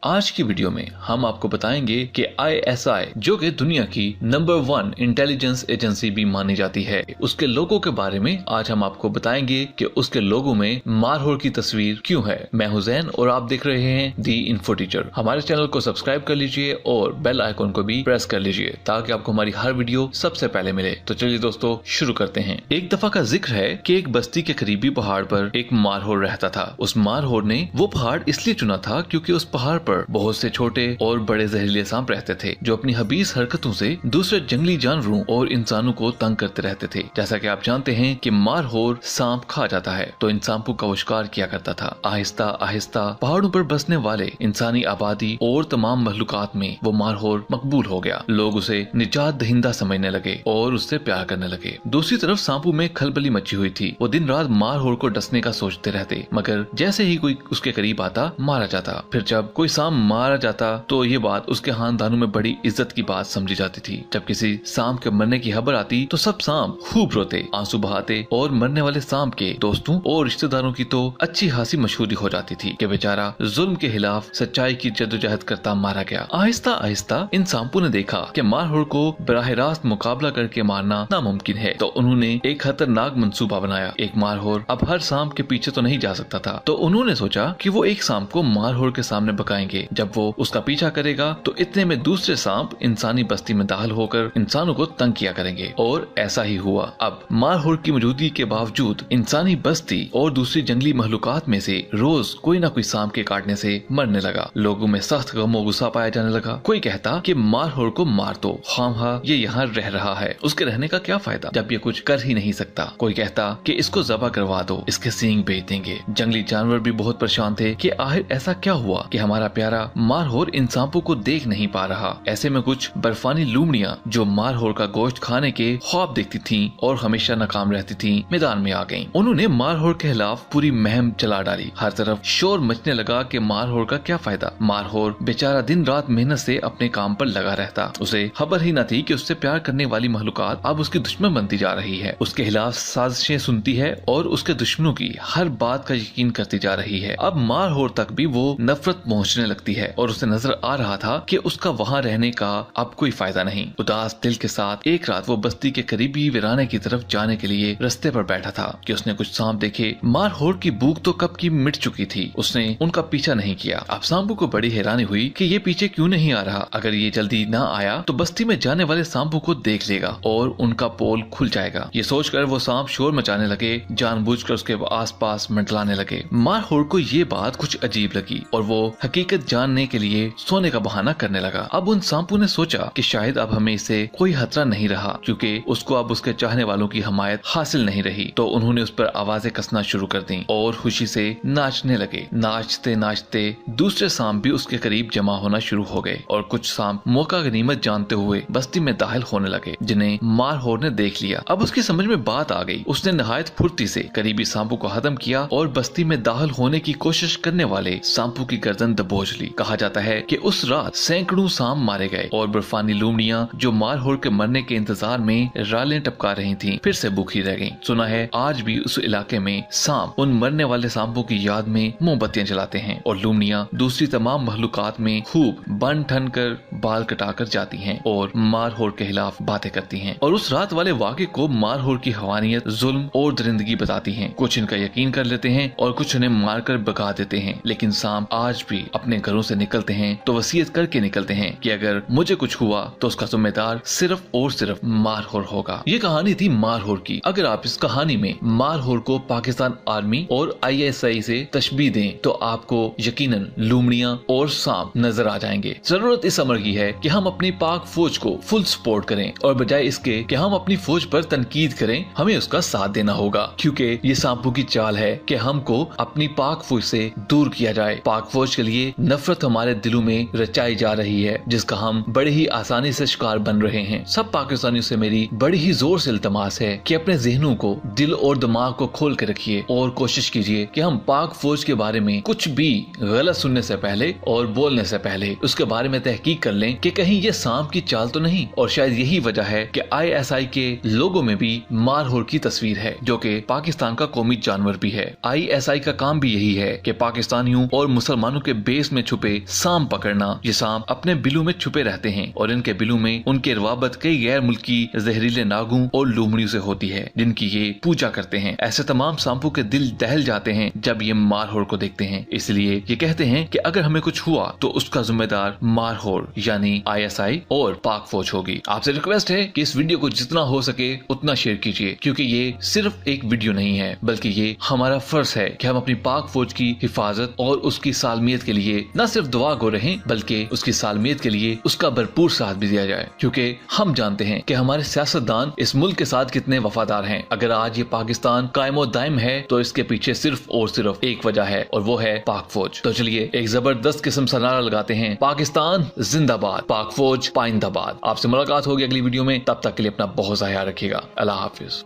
आज की वीडियो में हम आपको बताएंगे कि ISI जो कि दुनिया की नंबर 1 इंटेलिजेंस एजेंसी भी मानी जाती है, उसके लोगों के बारे में आज हम आपको बताएंगे कि उसके लोगों में मारहोर की तस्वीर क्यों है। मैं हुसैन और आप देख रहे हैं दी इन्फो टीचर। हमारे चैनल को सब्सक्राइब कर लीजिए और बेल आइकन को भी प्रेस कर लीजिए ताकि आपको हमारी हर वीडियो सबसे पहले मिले। तो चलिए दोस्तों शुरू करते हैं। एक दफा का जिक्र है कि एक बस्ती के करीबी पहाड़ पर एक मारहोर रहता था। उस मारहोर ने वो पहाड़ इसलिए चुना था क्योंकि उस पहाड़ पर बहुत से छोटे और बड़े जहरीले सांप रहते थे जो अपनी हबीस हरकतों से दूसरे जंगली जानवरों और इंसानों को तंग करते रहते थे। जैसा कि आप जानते हैं कि मारहोर सांप खा जाता है, तो इन सांपों का वो शिकार किया करता था। आहिस्ता आहिस्ता पहाड़ों पर बसने वाले इंसानी आबादी और तमाम मखलूकात में वो मारहोर मकबूल हो गया। लोग उसे निजात दहिंदा समझने लगे और उससे प्यार करने लगे। दूसरी तरफ सांपों में खलबली मची हुई थी। वो दिन रात मारहोर को डसने का सोचते रहते, मगर जैसे ही कोई उसके करीब आता मारा जाता। फिर जब कोई सांप मारा जाता तो ये बात उसके खानदानों में बड़ी इज्जत की बात समझी जाती थी। जब किसी सांप के मरने की खबर आती तो सब सांप खूब रोते, आंसू बहाते और मरने वाले सांप के दोस्तों और रिश्तेदारों की तो अच्छी खासी मशहूरी हो जाती थी कि बेचारा जुल्म के खिलाफ सच्चाई की जद्दोजहद करता मारा गया। आहिस्ता आहिस्ता इन सांपों ने देखा कि मारहोर को बराह रास्त मुकाबला करके मारना नामुमकिन है, तो उन्होंने एक खतरनाक मंसूबा बनाया। एक मारहोर अब हर सांप के पीछे तो नहीं जा सकता था, तो उन्होंने सोचा कि वो एक सांप को मारहोर के सामने बकाएंगे। जब वो उसका पीछा करेगा तो इतने में दूसरे सांप इंसानी बस्ती में दाखिल होकर इंसानों को तंग किया करेंगे, और ऐसा ही हुआ। अब मारहोर की मौजूदगी के बावजूद इंसानी बस्ती और दूसरी जंगली मखलूकात में से रोज कोई ना कोई सांप के काटने से मरने लगा। लोगों में सख्त गम गुस्सा पाया जाने लगा। कोई कहता कि मारहोर को मार दो, खामखा ये यहाँ रह रहा है, उसके रहने का क्या फायदा जब ये कुछ कर ही नहीं सकता। कोई कहता कि इसको ज़बह करवा दो, इसके सींग बेच देंगे। जंगली जानवर भी बहुत परेशान थे कि आखिर ऐसा क्या हुआ कि हमारा प्यारा मारहोर इन सांपों को देख नहीं पा रहा। ऐसे में कुछ बर्फानी लूमड़ियां जो मारहोर का गोश्त खाने के ख्वाब देखती थीं और हमेशा नाकाम रहती थीं, मैदान में आ गईं। उन्होंने मारहोर के खिलाफ पूरी मुहिम चला डाली। हर तरफ शोर मचने लगा कि मारहोर का क्या फायदा। मारहोर बेचारा दिन रात मेहनत से अपने काम पर लगा रहता। उसे खबर ही न थी कि उससे प्यार करने वाली मखलूकात अब उसकी दुश्मन बनती जा रही है, उसके खिलाफ साजिशें सुनती है और उसके दुश्मनों की हर बात का यकीन करती जा रही है। अब मारहोर तक भी वो नफरत पहुंचने लगती है और उसे नजर आ रहा था कि उसका वहां रहने का अब कोई फायदा नहीं। उदास दिल के साथ एक रात वो बस्ती के करीबी वीराने की तरफ जाने के लिए रास्ते पर बैठा था कि उसने कुछ सांप देखे। मारहोर की भूख तो कब की मिट चुकी थी, उसने उनका पीछा नहीं किया। अब सांपों को बड़ी हैरानी हुई कि ये पीछे क्यों नहीं आ रहा। अगर ये जल्दी न आया तो बस्ती में जाने वाले सांपों को देख लेगा और उनका पोल खुल जाएगा। ये सोचकर वो सांप शोर मचाने लगे, जानबूझकर उसके आसपास मंडलाने लगे। मारहोर को ये बात कुछ अजीब लगी और वो हकीकत जानने के लिए सोने का बहाना करने लगा। अब उन सांपों ने सोचा कि शायद अब हमें इससे कोई खतरा नहीं रहा, क्योंकि उसको अब उसके चाहने वालों की हमायत हासिल नहीं रही। तो उन्होंने उस पर आवाजें कसना शुरू कर दी और खुशी से नाचने लगे। नाचते नाचते दूसरे सांप भी उसके करीब जमा होना शुरू हो गए और कुछ सांप मौका गनीमत जानते हुए बस्ती में दाखिल होने लगे, जिन्हें मारहोर ने देख लिया। अब उसकी समझ में बात आ गई। उसने नहायत फुर्ती से करीबी सांपों को खत्म किया और बस्ती में दाखिल होने की कोशिश करने वाले सांपों की गर्दन दबोच ली। कहा जाता है कि उस रात सैकड़ों सांप मारे गए और बर्फानी लूमड़ियां जो मारहोर के मरने के इंतजार में रालें टपका रही थीं, फिर से भूखी रह गईं। सुना है आज भी उस इलाके में सांप उन मरने वाले सांपों की याद में मोमबत्तियां जलाते हैं और लूमड़ियां दूसरी तमाम मखलूकात में खूब बन ठन कर बाल कटाकर जाती हैं और मारहोर के खिलाफ बातें करती हैं। और उस रात वाले वाक़े को मारहोर की हवानियत, जुल्म और दरिंदगी बताती हैं। कुछ इनका यकीन कर लेते हैं और कुछ उन्हें मारकर भगा देते हैं। लेकिन सांप आज भी अपने घरों से निकलते हैं तो वसीयत करके निकलते हैं कि अगर मुझे कुछ हुआ तो उसका जिम्मेदार सिर्फ और सिर्फ मारहोर होगा। ये कहानी थी मारहोर की। अगर आप इस कहानी में मारहोर को पाकिस्तान आर्मी और ISI से तशबीह दें तो आपको यकीनन लूमड़ियां और सांप नजर आ जाएंगे। जरूरत इस अमर की है कि हम अपनी पाक फौज को फुल सपोर्ट करें और बजाय इसके कि हम अपनी फौज पर तनकीद करें, हमें उसका साथ देना होगा, क्योंकि ये सांपों की चाल है कि हमको अपनी पाक फौज से दूर किया जाए। पाक फौज के लिए नफरत हमारे दिलों में रचाई जा रही है, जिसका हम बड़े ही आसानी से शिकार बन रहे हैं। सब पाकिस्तानियों से मेरी बड़ी ही जोर से इल्तमास है कि अपने जहनों को, दिल और दिमाग को खोल के रखिए और कोशिश कीजिए कि हम पाक फौज के बारे में कुछ भी गलत सुनने से पहले और बोलने से पहले उसके बारे में तहकीक कर लें कि कहीं ये सांप की चाल तो नहीं। और शायद यही वजह है कि ISI के लोगों में भी मारहोर की तस्वीर है, जो कि पाकिस्तान का कौमी जानवर भी है। ISI का काम भी यही है कि पाकिस्तानियों और मुसलमानों के बेस फॉरेस्ट में छुपे सांप पकड़ना। ये सांप अपने बिलों में छुपे रहते हैं और इनके बिलों में उनके रवाबत कई गैर मुल्की जहरीले नागों और लोमड़ियों से होती है, जिनकी ये पूजा करते हैं। ऐसे तमाम सांपों के दिल दहल जाते हैं जब ये मारहोर को देखते हैं। इसलिए ये कहते हैं कि अगर हमें कुछ हुआ तो उसका जिम्मेदार मारहोर यानी ISI और पाक फौज होगी। आपसे रिक्वेस्ट है कि इस वीडियो को जितना हो सके उतना शेयर कीजिए, क्योंकि ये सिर्फ एक वीडियो नहीं है, बल्कि ये हमारा फर्ज है कि हम अपनी पाक फौज की हिफाजत और उसकी सालमियत के लिए न सिर्फ दुआ गो रहें, बल्कि उसकी सालमियत के लिए उसका भरपूर साथ भी दिया जाए, क्योंकि हम जानते हैं कि हमारे सियासतदान इस मुल्क के साथ कितने वफादार हैं। अगर आज ये पाकिस्तान कायमो दायम है तो इसके पीछे सिर्फ और सिर्फ एक वजह है, और वो है पाक फौज। तो चलिए एक जबरदस्त किस्म का नारा लगाते हैं, पाकिस्तान जिंदाबाद, पाक फौज पाइंदाबाद। आपसे मुलाकात होगी अगली वीडियो में, तब तक के लिए अपना बहुत सा ख्याल रखिएगा। अल्लाह हाफिज।